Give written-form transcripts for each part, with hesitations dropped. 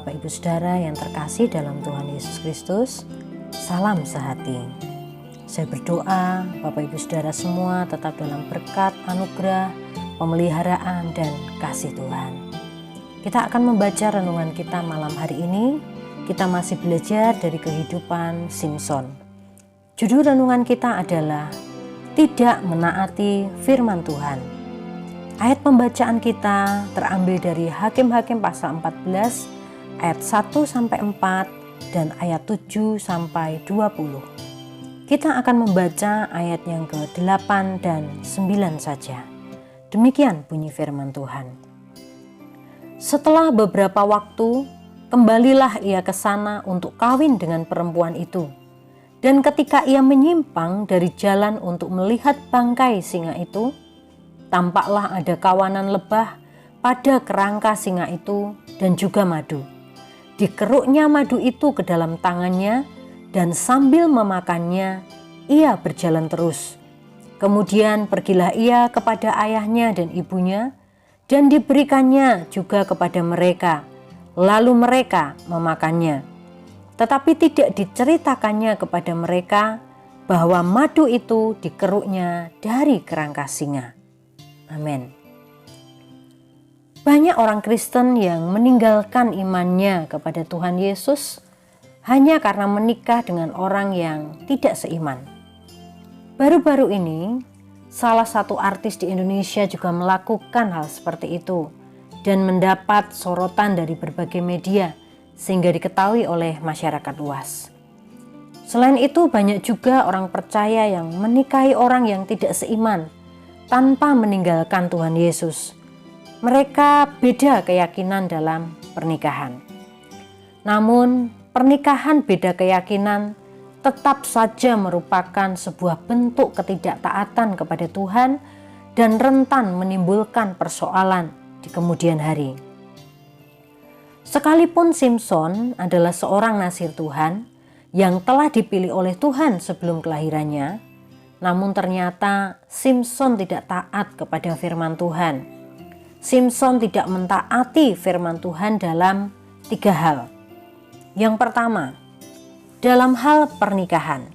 Bapak Ibu Saudara yang terkasih dalam Tuhan Yesus Kristus, salam sehati. Saya berdoa Bapak Ibu Saudara semua tetap dalam berkat, anugerah, pemeliharaan, dan kasih Tuhan. Kita akan membaca renungan kita malam hari ini. Kita masih belajar dari kehidupan Simson. Judul renungan kita adalah Tidak Menaati Firman Tuhan. Ayat pembacaan kita terambil dari Hakim-Hakim pasal 14 ayat 1-4 dan ayat 7-20. Kita akan membaca ayat yang ke-8 dan 9 saja. Demikian bunyi firman Tuhan. Setelah beberapa waktu, kembalilah ia ke sana untuk kawin dengan perempuan itu. Dan ketika ia menyimpang dari jalan untuk melihat bangkai singa itu, tampaklah ada kawanan lebah pada kerangka singa itu dan juga madu. Dikeruknya madu itu ke dalam tangannya dan sambil memakannya, ia berjalan terus. Kemudian pergilah ia kepada ayahnya dan ibunya dan diberikannya juga kepada mereka. Lalu mereka memakannya. Tetapi tidak diceritakannya kepada mereka bahwa madu itu dikeruknya dari kerangka singa. Amin. Banyak orang Kristen yang meninggalkan imannya kepada Tuhan Yesus hanya karena menikah dengan orang yang tidak seiman. Baru-baru ini, salah satu artis di Indonesia juga melakukan hal seperti itu dan mendapat sorotan dari berbagai media sehingga diketahui oleh masyarakat luas. Selain itu, banyak juga orang percaya yang menikahi orang yang tidak seiman tanpa meninggalkan Tuhan Yesus. Mereka beda keyakinan dalam pernikahan. Namun, pernikahan beda keyakinan tetap saja merupakan sebuah bentuk ketidaktaatan kepada Tuhan dan rentan menimbulkan persoalan di kemudian hari. Sekalipun Simson adalah seorang nazir Tuhan yang telah dipilih oleh Tuhan sebelum kelahirannya, namun ternyata Simson tidak taat kepada firman Tuhan. Simson tidak mentaati firman Tuhan dalam 3 hal. Yang pertama, dalam hal pernikahan.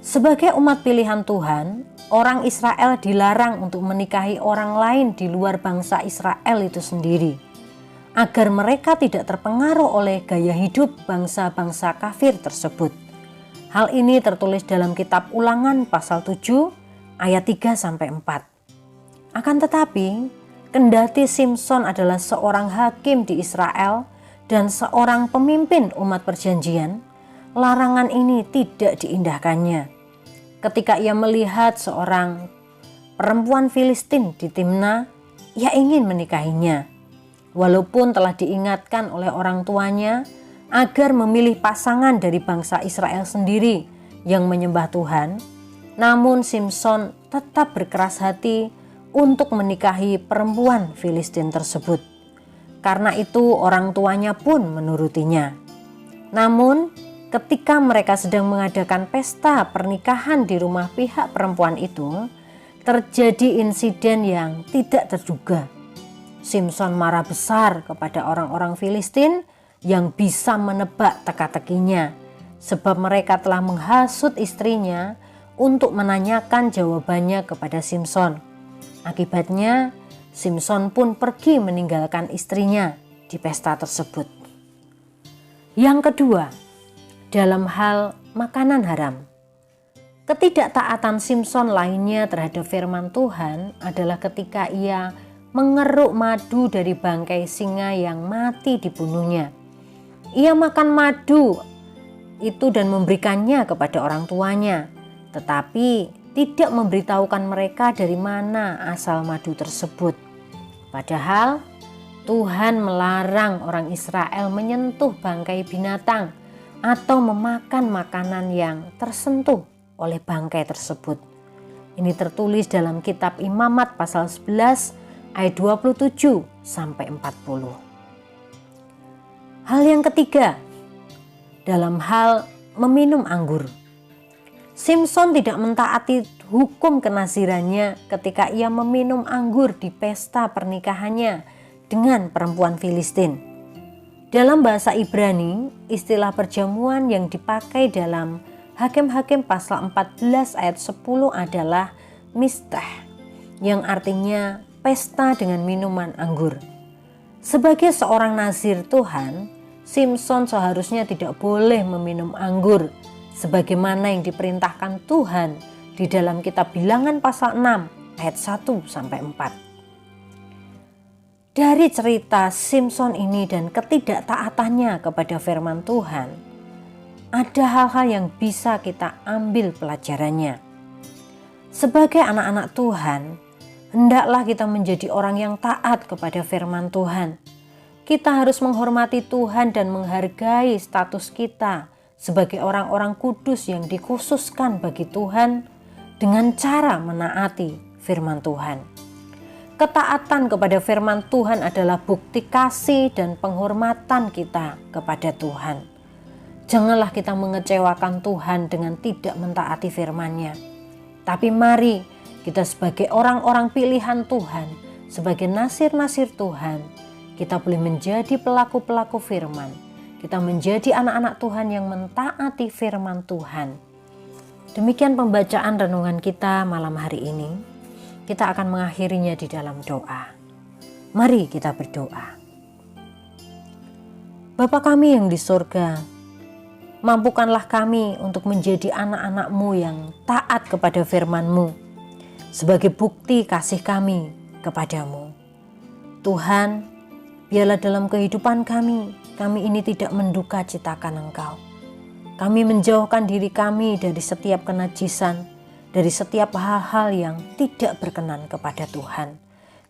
Sebagai umat pilihan Tuhan, orang Israel dilarang untuk menikahi orang lain di luar bangsa Israel itu sendiri, agar mereka tidak terpengaruh oleh gaya hidup bangsa-bangsa kafir tersebut. Hal ini tertulis dalam kitab Ulangan pasal 7 ayat 3-4. Akan tetapi, kendati Simson adalah seorang hakim di Israel dan seorang pemimpin umat perjanjian, larangan ini tidak diindahkannya. Ketika ia melihat seorang perempuan Filistin di Timna, ia ingin menikahinya. Walaupun telah diingatkan oleh orang tuanya agar memilih pasangan dari bangsa Israel sendiri yang menyembah Tuhan, namun Simson tetap berkeras hati untuk menikahi perempuan Filistin tersebut. Karena itu orang tuanya pun menurutinya. Namun ketika mereka sedang mengadakan pesta pernikahan di rumah pihak perempuan itu, terjadi insiden yang tidak terduga. Simson marah besar kepada orang-orang Filistin yang bisa menebak teka-tekinya, sebab mereka telah menghasut istrinya untuk menanyakan jawabannya kepada Simson. Akibatnya, Simson pun pergi meninggalkan istrinya di pesta tersebut. Yang kedua, dalam hal makanan haram. Ketidaktaatan Simson lainnya terhadap firman Tuhan adalah ketika ia mengeruk madu dari bangkai singa yang mati dibunuhnya. Ia makan madu itu dan memberikannya kepada orang tuanya, tetapi tidak memberitahukan mereka dari mana asal madu tersebut. Padahal Tuhan melarang orang Israel menyentuh bangkai binatang atau memakan makanan yang tersentuh oleh bangkai tersebut. Ini tertulis dalam kitab Imamat pasal 11 ayat 27-40. Hal yang ketiga, dalam hal meminum anggur. Simson tidak mentaati hukum kenazirannya ketika ia meminum anggur di pesta pernikahannya dengan perempuan Filistin. Dalam bahasa Ibrani, istilah perjamuan yang dipakai dalam Hakim-Hakim pasal 14 ayat 10 adalah mistah, yang artinya pesta dengan minuman anggur. Sebagai seorang nazir Tuhan, Simson seharusnya tidak boleh meminum anggur sebagaimana yang diperintahkan Tuhan di dalam kitab Bilangan pasal 6 ayat 1 sampai 4. Dari cerita Simson ini dan ketidaktaatannya kepada firman Tuhan, ada hal-hal yang bisa kita ambil pelajarannya. Sebagai anak-anak Tuhan, hendaklah kita menjadi orang yang taat kepada firman Tuhan. Kita harus menghormati Tuhan dan menghargai status kita sebagai orang-orang kudus yang dikhususkan bagi Tuhan dengan cara menaati firman Tuhan. Ketaatan kepada firman Tuhan adalah bukti kasih dan penghormatan kita kepada Tuhan. Janganlah kita mengecewakan Tuhan dengan tidak mentaati firman-Nya. Tapi mari kita sebagai orang-orang pilihan Tuhan, sebagai nasir-nasir Tuhan, kita boleh menjadi pelaku-pelaku firman. Kita menjadi anak-anak Tuhan yang mentaati firman Tuhan. Demikian pembacaan renungan kita malam hari ini. Kita akan mengakhirinya di dalam doa. Mari kita berdoa. Bapa kami yang di surga, mampukanlah kami untuk menjadi anak-anak-Mu yang taat kepada firman-Mu sebagai bukti kasih kami kepadamu. Tuhan, biarlah dalam kehidupan kami ini tidak menduka citakan Engkau. Kami menjauhkan diri kami dari setiap kenajisan, dari setiap hal-hal yang tidak berkenan kepada Tuhan.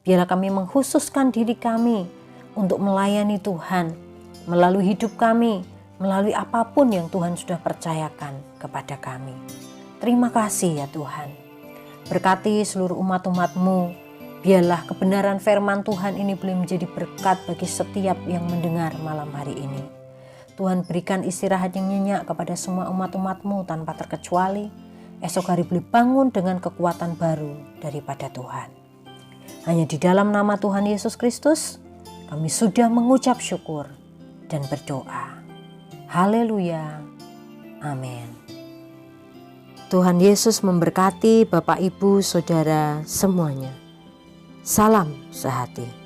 Biarlah kami mengkhususkan diri kami untuk melayani Tuhan, melalui hidup kami, melalui apapun yang Tuhan sudah percayakan kepada kami. Terima kasih ya Tuhan. Berkati seluruh umat-umat-Mu, biarlah kebenaran firman Tuhan ini boleh menjadi berkat bagi setiap yang mendengar malam hari ini. Tuhan berikan istirahat yang nyenyak kepada semua umat-umat-Mu tanpa terkecuali. Esok hari boleh bangun dengan kekuatan baru daripada Tuhan. Hanya di dalam nama Tuhan Yesus Kristus, kami sudah mengucap syukur dan berdoa. Haleluya. Amin. Tuhan Yesus memberkati Bapak, Ibu, Saudara semuanya. Salam sehati.